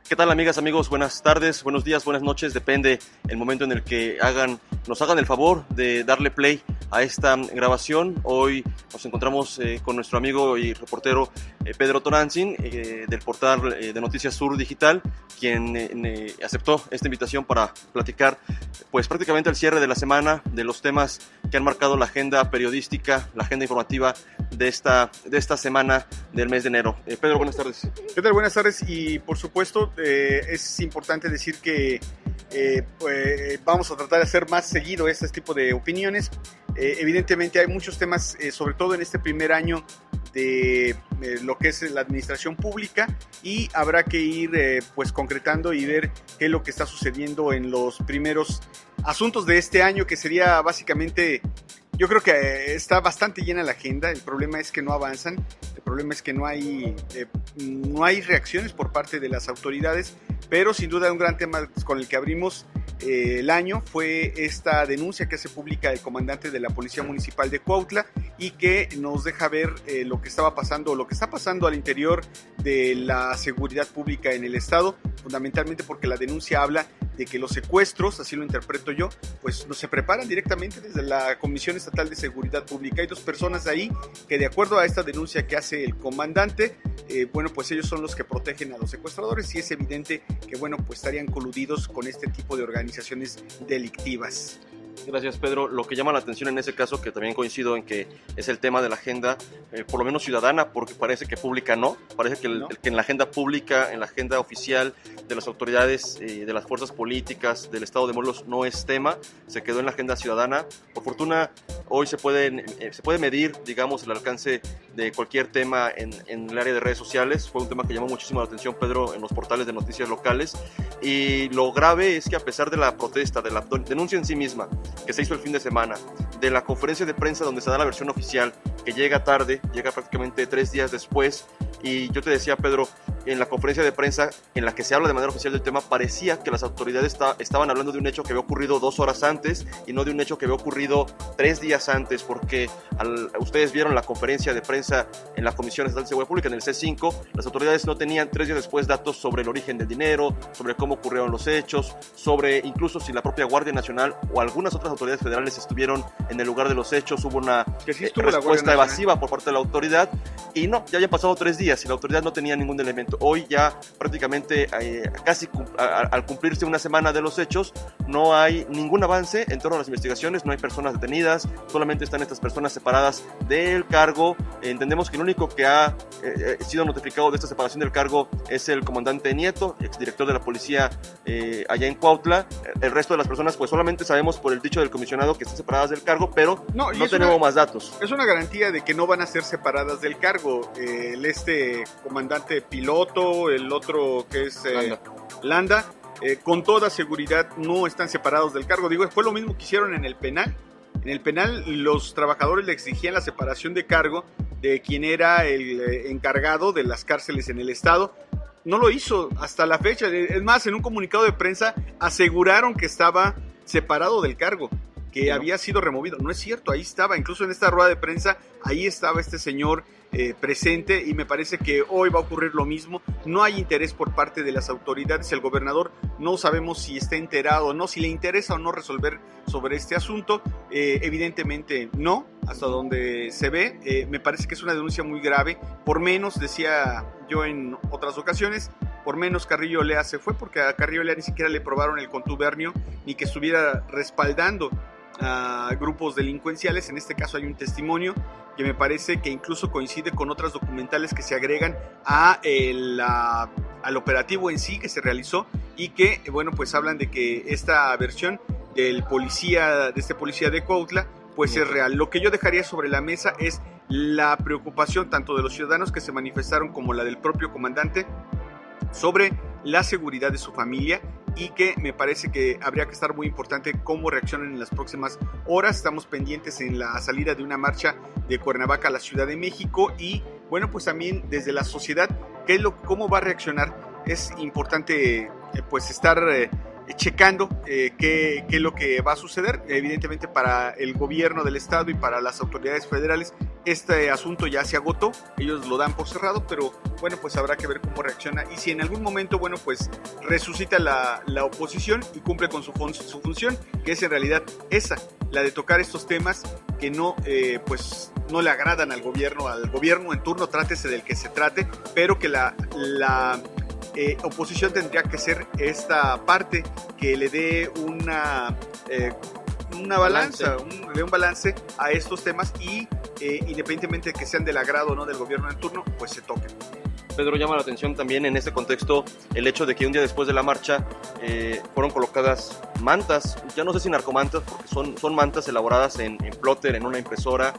¿Qué tal, amigas, amigos? Buenas tardes, buenos días, buenas noches, depende el momento en el que nos hagan el favor de darle play a esta grabación. Hoy nos encontramos con nuestro amigo y reportero Pedro Toranzin del portal de Noticias Sur Digital, quien aceptó esta invitación para platicar pues prácticamente al cierre de la semana de los temas que han marcado la agenda periodística, la agenda informativa de esta semana del mes de enero. Pedro, buenas tardes. ¿Qué tal? Buenas tardes, y por supuesto es importante decir que vamos a tratar de hacer más seguido este tipo de opiniones. Evidentemente hay muchos temas, sobre todo en este primer año de lo que es la administración pública, y habrá que ir pues concretando y ver qué es lo que está sucediendo en los primeros asuntos de este año, que sería básicamente, yo creo que está bastante llena la agenda. El problema es que no avanzan, el problema es que no hay reacciones por parte de las autoridades, pero sin duda un gran tema con el que abrimos el año fue esta denuncia que hace pública el comandante de la Policía Municipal de Cuautla, y que nos deja ver lo que estaba pasando, lo que está pasando al interior de la seguridad pública en el estado, fundamentalmente porque la denuncia habla de que los secuestros, así lo interpreto yo, pues no se preparan directamente desde la Comisión Estatal de Seguridad Pública. Hay dos personas ahí que, de acuerdo a esta denuncia que hace el comandante, bueno, pues ellos son los que protegen a los secuestradores, y es evidente que, bueno, pues estarían coludidos con este tipo de organizaciones delictivas. Gracias, Pedro. Lo que llama la atención en ese caso, que también coincido en que es el tema de la agenda, por lo menos ciudadana, porque parece que pública no, parece que, que en la agenda pública, en la agenda oficial de las autoridades, de las fuerzas políticas del estado de Morelos no es tema, se quedó en la agenda ciudadana. Por fortuna, hoy se puede medir, digamos, el alcance de cualquier tema en el área de redes sociales. Fue un tema que llamó muchísimo la atención, Pedro, en los portales de noticias locales, y lo grave es que, a pesar de la protesta, de la denuncia en sí misma, que se hizo el fin de semana, de la conferencia de prensa donde se da la versión oficial, que llega tarde, llega prácticamente 3 días después, y yo te decía, Pedro, en la conferencia de prensa en la que se habla de manera oficial del tema, parecía que las autoridades estaban hablando de un hecho que había ocurrido 2 horas antes y no de un hecho que había ocurrido 3 días antes, porque ustedes vieron la conferencia de prensa en la Comisión Estatal de Seguridad Pública, en el C5, las autoridades no tenían 3 días después datos sobre el origen del dinero, sobre cómo ocurrieron los hechos, sobre incluso si la propia Guardia Nacional o algunas otras autoridades federales estuvieron en el lugar de los hechos. Hubo una respuesta evasiva por parte de la autoridad, y no, ya habían pasado 3 días y la autoridad no tenía ningún elemento. Hoy ya prácticamente casi al cumplirse una semana de los hechos, no hay ningún avance en torno a las investigaciones, no hay personas detenidas, solamente están estas personas separadas del cargo. Entendemos que el único que ha sido notificado de esta separación del cargo es el comandante Nieto, exdirector de la policía allá en Cuautla. El resto de las personas pues solamente sabemos por el dicho del comisionado que están separadas del cargo, pero no tenemos más datos. Es una garantía de que no van a ser separadas del cargo. Este comandante piloto, el otro que es Landa, con toda seguridad no están separados del cargo. Digo, fue lo mismo que hicieron en el penal. En el penal los trabajadores le exigían la separación de cargo de quien era el encargado de las cárceles en el estado. No lo hizo hasta la fecha. Es más, en un comunicado de prensa aseguraron que estaba separado del cargo, que había sido removido. No es cierto, ahí estaba, incluso en esta rueda de prensa, ahí estaba este señor presente, y me parece que hoy va a ocurrir lo mismo. No hay interés por parte de las autoridades. El gobernador no sabemos si está enterado o no, si le interesa o no resolver sobre este asunto. Evidentemente no, hasta donde se ve. Me parece que es una denuncia muy grave. Por menos, decía yo en otras ocasiones, por menos Carrillo Olea se fue, porque a Carrillo Olea ni siquiera le probaron el contubernio, ni que estuviera respaldando a grupos delincuenciales. En este caso hay un testimonio que me parece que incluso coincide con otras documentales que se agregan al operativo en sí que se realizó, y que, bueno, pues hablan de que esta versión de este policía de Cuautla pues es real. Lo que yo dejaría sobre la mesa es la preocupación tanto de los ciudadanos que se manifestaron como la del propio comandante sobre la seguridad de su familia, y que me parece que habría que estar muy importante cómo reaccionan en las próximas horas. Estamos pendientes en la salida de una marcha de Cuernavaca a la Ciudad de México, y bueno, pues también desde la sociedad, cómo va a reaccionar. Es importante pues estar checando qué es lo que va a suceder. Evidentemente, para el gobierno del estado y para las autoridades federales este asunto ya se agotó, ellos lo dan por cerrado, pero bueno, pues habrá que ver cómo reacciona y si en algún momento, bueno, pues resucita la oposición y cumple con su función, que es en realidad esa, la de tocar estos temas que no, pues no le agradan al gobierno en turno, trátese del que se trate, pero que la oposición tendría que ser esta parte que le dé una balanza, un balance a estos temas y independientemente de que sean del agrado o no del gobierno en turno, pues se toquen. Pedro, llama la atención también en este contexto el hecho de que un día después de la marcha fueron colocadas mantas, ya no sé si narcomantas, porque son mantas elaboradas en plotter, en una impresora,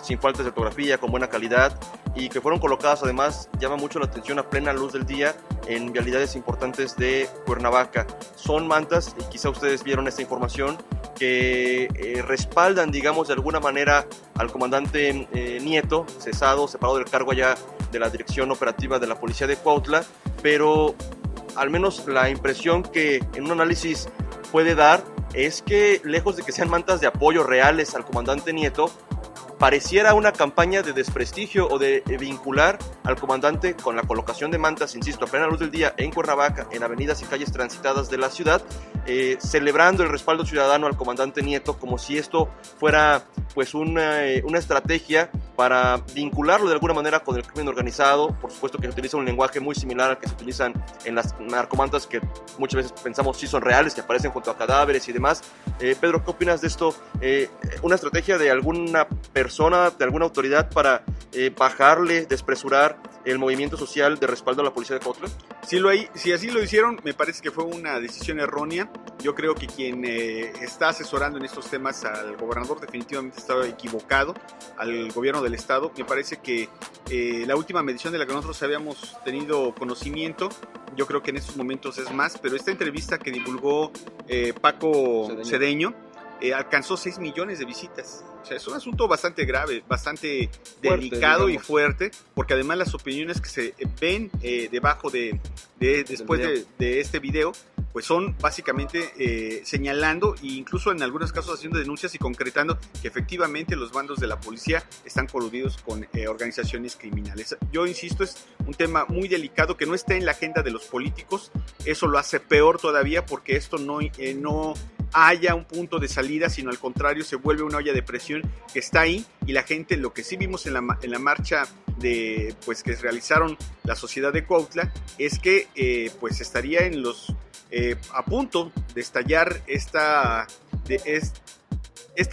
sin faltas de ortografía, con buena calidad, y que fueron colocadas además, llama mucho la atención a plena luz del día en vialidades importantes de Cuernavaca. Son mantas, y quizá ustedes vieron esta información, que respaldan, digamos, de alguna manera al comandante Nieto, cesado, separado del cargo allá de la Dirección Operativa de la Policía de Cuautla, pero al menos la impresión que en un análisis puede dar es que lejos de que sean mantas de apoyo reales al comandante Nieto, pareciera una campaña de desprestigio o de vincular al comandante con la colocación de mantas, insisto, a plena luz del día en Cuernavaca, en avenidas y calles transitadas de la ciudad, celebrando el respaldo ciudadano al comandante Nieto, como si esto fuera pues una estrategia para vincularlo de alguna manera con el crimen organizado. Por supuesto que se utiliza un lenguaje muy similar al que se utilizan en las narcomantas, que muchas veces pensamos sí son reales, que aparecen junto a cadáveres y demás. Pedro, ¿qué opinas de esto? ¿Una estrategia de alguna persona, de alguna autoridad para bajarle, despresurar el movimiento social de respaldo a la policía de Cuautla? Si así lo hicieron, me parece que fue una decisión errónea. Yo creo que quien está asesorando en estos temas al gobernador definitivamente estaba equivocado, al gobierno del estado. Me parece que la última medición de la que nosotros habíamos tenido conocimiento, yo creo que en estos momentos es más, pero esta entrevista que divulgó Paco Cedeño alcanzó 6 millones de visitas. O sea, es un asunto bastante grave, bastante delicado y fuerte, porque además las opiniones que se ven debajo después de este video, pues son básicamente señalando e incluso en algunos casos haciendo denuncias y concretando que efectivamente los bandos de la policía están coludidos con organizaciones criminales. Yo insisto, es un tema muy delicado que no está en la agenda de los políticos. Eso lo hace peor todavía porque esto no haya un punto de salida, sino al contrario se vuelve una olla de presión que está ahí, y la gente, lo que sí vimos en la marcha pues que realizaron la sociedad de Cuautla, es que pues estaría a punto de estallar esta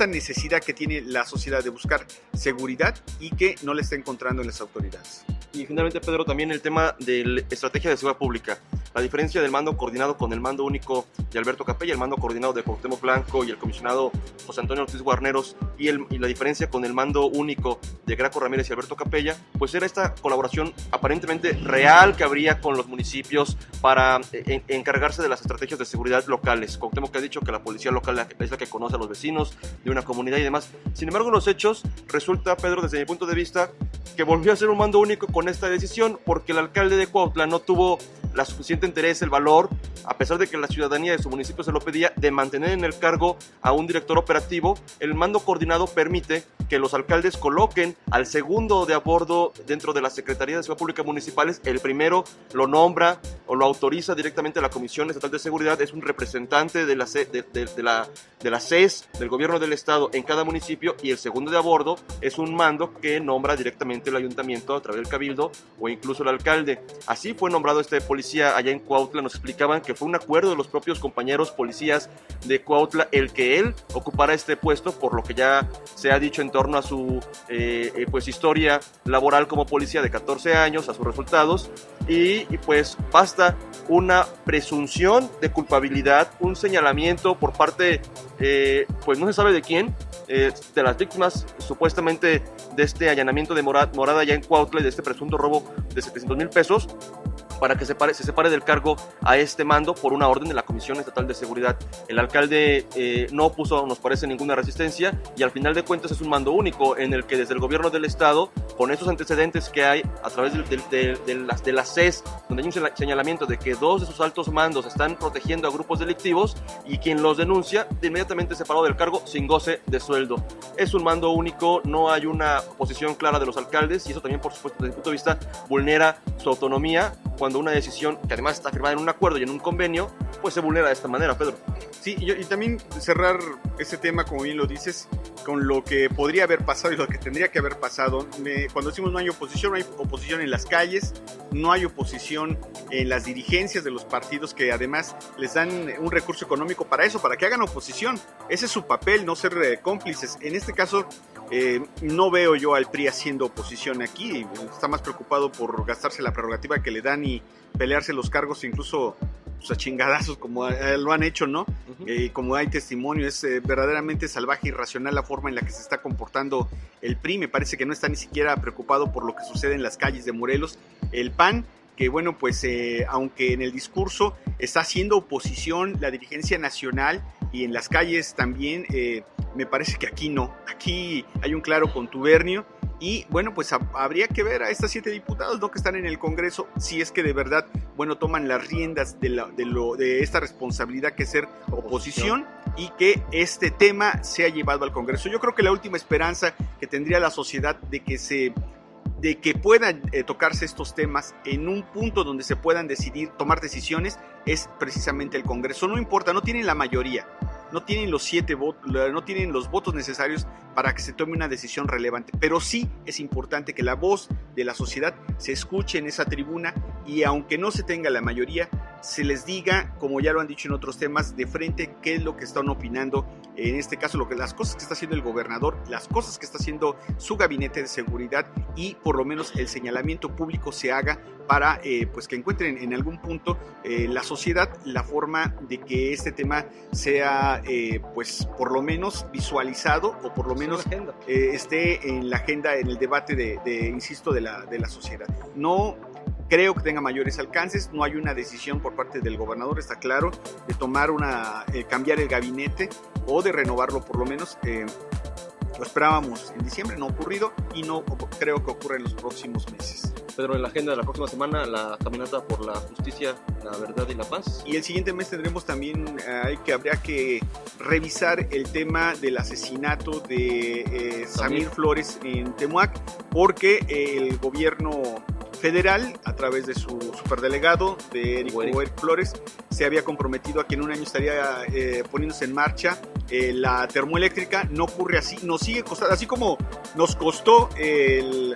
necesidad que tiene la sociedad de buscar seguridad y que no la está encontrando en las autoridades. Y finalmente, Pedro, también el tema de la estrategia de seguridad pública. La diferencia del mando coordinado con el mando único de Alberto Capella, el mando coordinado de Cuauhtémoc Blanco y el comisionado José Antonio Ortiz Guarneros, y la diferencia con el mando único de Graco Ramírez y Alberto Capella, pues era esta colaboración aparentemente real que habría con los municipios para encargarse de las estrategias de seguridad locales. Cuauhtémoc ha dicho que la policía local es la que conoce a los vecinos de una comunidad y demás. Sin embargo, en los hechos resulta, Pedro, desde mi punto de vista, que volvió a ser un mando único con esta decisión, porque el alcalde de Cuautla no tuvo la suficiente interés, el valor, a pesar de que la ciudadanía de su municipio se lo pedía, de mantener en el cargo a un director operativo. El mando coordinado permite que los alcaldes coloquen al segundo de a bordo dentro de la Secretaría de Seguridad Pública Municipales. El primero lo nombra o lo autoriza directamente la Comisión Estatal de Seguridad, es un representante de la CES, del gobierno del estado en cada municipio, y el segundo de a bordo es un mando que nombra directamente el ayuntamiento a través del cabildo o incluso el alcalde. Así fue nombrado este policía allá en Cuautla. Nos explicaban que fue un acuerdo de los propios compañeros policías de Cuautla el que él ocupara este puesto, por lo que ya se ha dicho en torno a su pues historia laboral como policía de 14 años, a sus resultados, y pues basta una presunción de culpabilidad, un señalamiento por parte pues no se sabe de quién, de las víctimas supuestamente de este allanamiento de morada allá en Cuautla y de este presunto robo de 700,000 pesos, para que se separe del cargo a este mando por una orden de la Comisión Estatal de Seguridad. El alcalde no opuso, nos parece, ninguna resistencia, y al final de cuentas es un mando único en el que desde el gobierno del estado, con esos antecedentes que hay a través de la CES, donde hay un señalamiento de que 2 de sus altos mandos están protegiendo a grupos delictivos, y quien los denuncia de inmediatamente separado del cargo sin goce de sueldo. Es un mando único, no hay una posición clara de los alcaldes, y eso también, por supuesto, desde mi punto de vista, vulnera su autonomía cuando una decisión que además está firmada en un acuerdo y en un convenio, pues se vulnera de esta manera, Pedro. Sí, y también cerrar este tema, como bien lo dices, con lo que podría haber pasado y lo que tendría que haber pasado. Cuando decimos no hay oposición en las calles, no hay oposición en las dirigencias de los partidos, que además les dan un recurso económico para eso, para que hagan oposición. Ese es su papel, no ser cómplices. En este caso, no veo yo al PRI haciendo oposición aquí. Está más preocupado por gastarse la prerrogativa que le dan y pelearse los cargos, incluso pues, a chingadazos, como lo han hecho, ¿no? Como hay testimonio, es verdaderamente salvaje y irracional la forma en la que se está comportando el PRI. Me parece que no está ni siquiera preocupado por lo que sucede en las calles de Morelos. El PAN, que bueno, pues aunque en el discurso está haciendo oposición la dirigencia nacional y en las calles también, me parece que aquí no. Aquí hay un claro contubernio. Y bueno, pues habría que ver a estas 7 diputados, ¿no?, que están en el Congreso, si es que de verdad, bueno, toman las riendas de esta responsabilidad que es ser oposición, y que este tema sea llevado al Congreso. Yo creo que la última esperanza que tendría la sociedad de que puedan tocarse estos temas en un punto donde se puedan tomar decisiones, es precisamente el Congreso. No importa, no tienen la mayoría, no tienen los 7 votos, no tienen los votos necesarios para que se tome una decisión relevante, pero sí es importante que la voz de la sociedad se escuche en esa tribuna, y aunque no se tenga la mayoría, se les diga, como ya lo han dicho en otros temas, de frente qué es lo que están opinando, en este caso las cosas que está haciendo el gobernador, las cosas que está haciendo su gabinete de seguridad, y por lo menos el señalamiento público se haga para pues que encuentren en algún punto la sociedad la forma de que este tema sea pues por lo menos visualizado, o por lo menos esté en la agenda, en el debate insisto, de la sociedad. No creo que tenga mayores alcances, no hay una decisión por parte del gobernador, está claro, de tomar cambiar el gabinete o de renovarlo por lo menos. Lo esperábamos en diciembre, no ha ocurrido, y no creo que ocurra en los próximos meses. Pedro, en la agenda de la próxima semana, la caminata por la justicia, la verdad y la paz. Y el siguiente mes tendremos también, habría que revisar el tema del asesinato de Samir Flores en Temuac, porque el gobierno federal, a través de su superdelegado, de Eric Flores, se había comprometido a que en un año estaría poniéndose en marcha la termoeléctrica. No ocurre así, nos sigue costando, así como nos costó el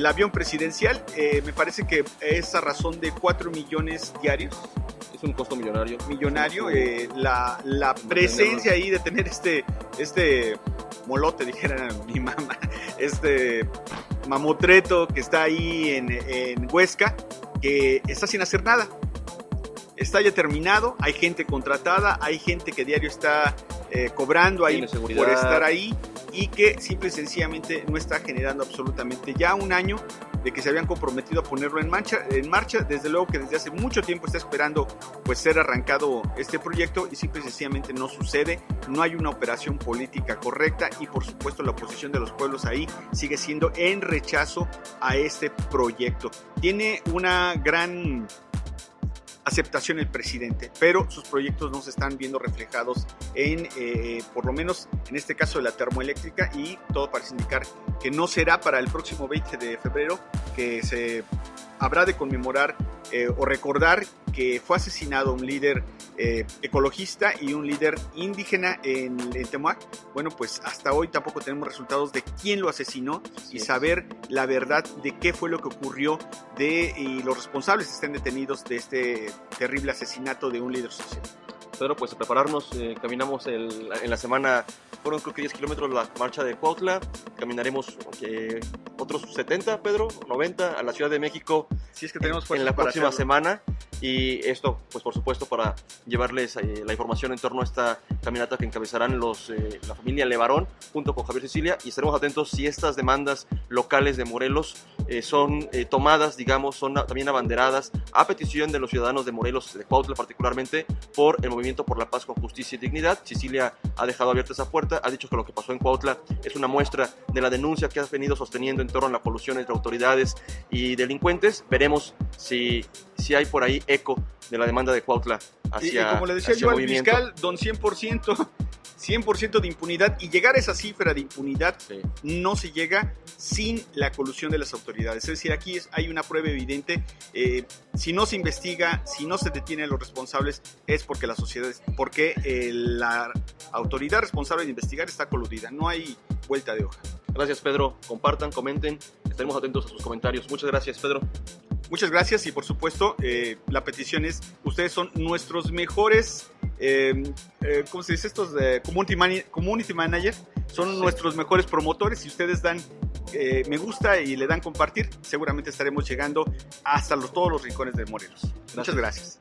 avión presidencial, me parece que es a razón de 4 millones diarios. Es un costo millonario. La presencia ahí de tener este molote, dijera mi mamá, mamotreto que está ahí en Huesca, que está sin hacer nada. Está ya terminado, hay gente contratada, hay gente que diario está cobrando ahí por estar ahí, y que simple y sencillamente no está generando absolutamente. Ya un año de que se habían comprometido a ponerlo en marcha, desde luego que desde hace mucho tiempo está esperando pues ser arrancado este proyecto, y simple y sencillamente no sucede, no hay una operación política correcta, y por supuesto la oposición de los pueblos ahí sigue siendo en rechazo a este proyecto. Tiene una gran aceptación el presidente, pero sus proyectos no se están viendo reflejados en, por lo menos en este caso de la termoeléctrica, y todo parece indicar que no será para el próximo 20 de febrero que se habrá de conmemorar o recordar que fue asesinado un líder ecologista y un líder indígena en Temuac. Bueno, pues hasta hoy tampoco tenemos resultados de quién lo asesinó, y saber la verdad de qué fue lo que ocurrió y los responsables estén detenidos de este terrible asesinato de un líder social. Pedro, pues a prepararnos, caminamos en la semana, fueron creo que 10 kilómetros la marcha de Cuautla, caminaremos otros 70, Pedro, 90 a la Ciudad de México. Si es que tenemos en la para próxima hacerlo. semana, y esto, pues por supuesto, para llevarles la información en torno a esta caminata que encabezarán la familia Levarón junto con Javier Sicilia, y estaremos atentos si estas demandas locales de Morelos son tomadas, digamos, son también abanderadas a petición de los ciudadanos de Morelos, de Cuautla particularmente, por el Movimiento por la Paz con Justicia y Dignidad. Sicilia ha dejado abierta esa puerta, ha dicho que lo que pasó en Cuautla es una muestra de la denuncia que ha venido sosteniendo en torno a la colusión entre autoridades y delincuentes. Veremos si hay por ahí eco de la demanda de Cuautla hacia y como le decía hacia yo al movimiento. fiscal, don 100% de impunidad, y llegar a esa cifra de impunidad Sí. no se llega sin la colusión de las autoridades. Es decir, aquí hay una prueba evidente. Si no se investiga, si no se detiene a los responsables, es porque la sociedad, porque la autoridad responsable de investigar está coludida. No hay vuelta de hoja. Gracias, Pedro. Compartan, comenten. Estaremos atentos a sus comentarios. Muchas gracias, Pedro. Muchas gracias, y por supuesto la petición es: ustedes son nuestros mejores, ¿cómo se dice? Estos community manager, son Sí. nuestros mejores promotores. Si ustedes dan me gusta y le dan compartir, seguramente estaremos llegando hasta todos los rincones de Morelos. Muchas gracias.